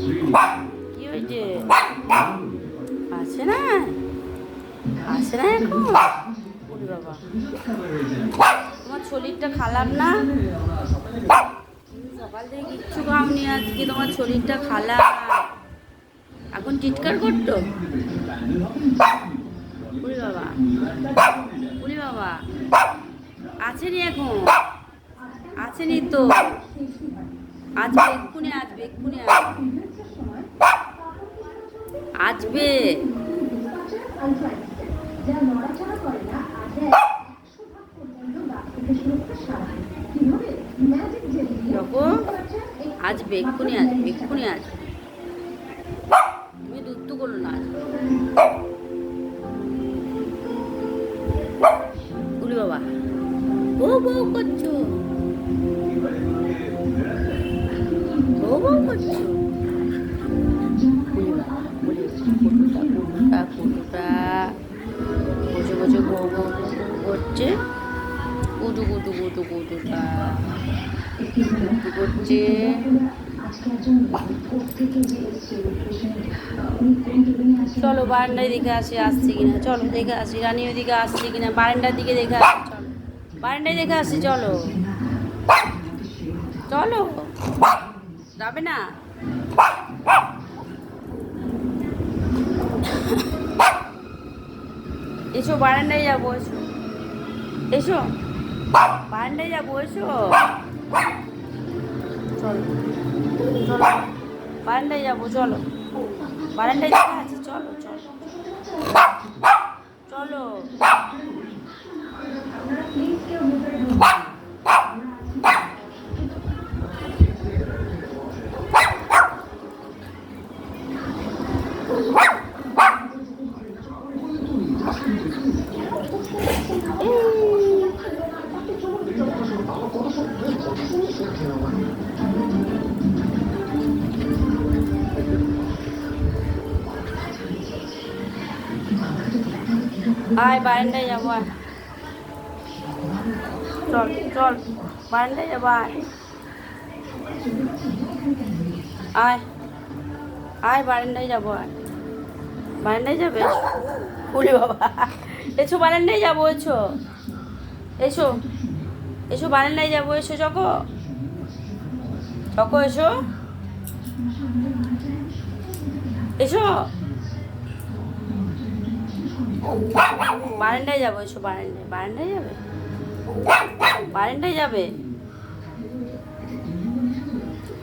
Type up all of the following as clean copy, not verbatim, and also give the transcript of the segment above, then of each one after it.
কি হয়েছে? আসে না? আসে না এখন? ওরে বাবা, তোমার শরীরটা খারাপ না? সকাল থেকে কিচ্ছু খাওনি আজকে, তোমার শরীরটা খারাপ। এখন চিৎকার করতো? ওরে বাবা, ওরে বাবা, আসেনি এখন? আসেনি তো? আসবে এক্ষুনি, আসবে এক্ষুনি, আসবে। দেখো, আসবে এক্ষুনি, আসবে এক্ষুনি, আসবে। তুমি দুধ করো না, আসবে। উলি বাবা, বউ বউ করছো, বউ বউ করছো। উলি বাবা, উলি কুটুটা কুটুটা কুটুটা বসে বসে বউ বউ করছে। কুটু কুটু কুটু কুটুটা কুটু করছে। চলো বারান্দায় দেখে আসি আসছে কিনা, চলো দেখে আসি রানী ওইদিকে আসছে কিনা, বারান্দার দিকে দেখে আসি, চলো বারান্দায় দেখে আসি, চলো চলো, যাবে না? এসো বারান্দায় যাবো, এসো এসো বারান্দায় যাবো, এসো চলো চলো বারান্দায় যাবো, চলো বারান্দায় দেখে আছি, চলো চলো চলো। আয় বারান্দায় যাবো, আয় চল চল বারান্দায় যাবো, আয় আয় আয় বারান্দায় যাবো, আয় বারান্দায় যাবে। উলি বাবা, এসো বারান্দায় যাবো, এসো এসো এসো বারান্দায় যাবো, এসো চকো চকো, এসো এসো বারান্দায় যাবো, এসো বারান্দায়, বারান্দায় যাবে, বারান্দায় যাবে,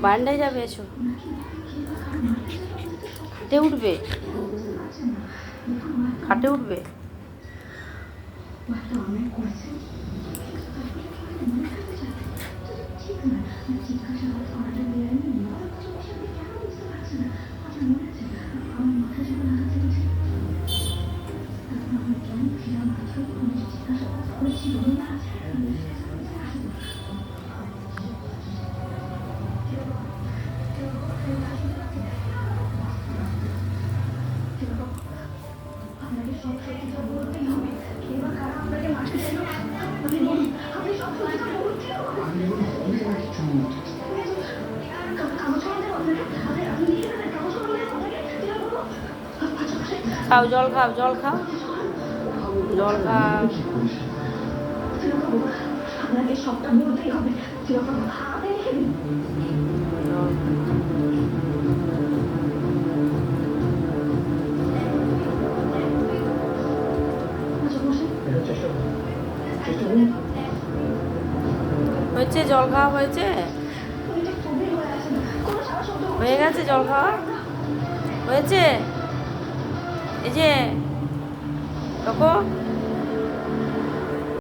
বারান্দায় যাবে, এসো খাটে উঠবে, খাটে উঠবে। খাও জল, খাও জল, খাও জল, খাও। হয়েছে জল খাওয়া, হয়েছে, হয়ে গেছে জল খাওয়া, হয়েছে। এই যে দেখো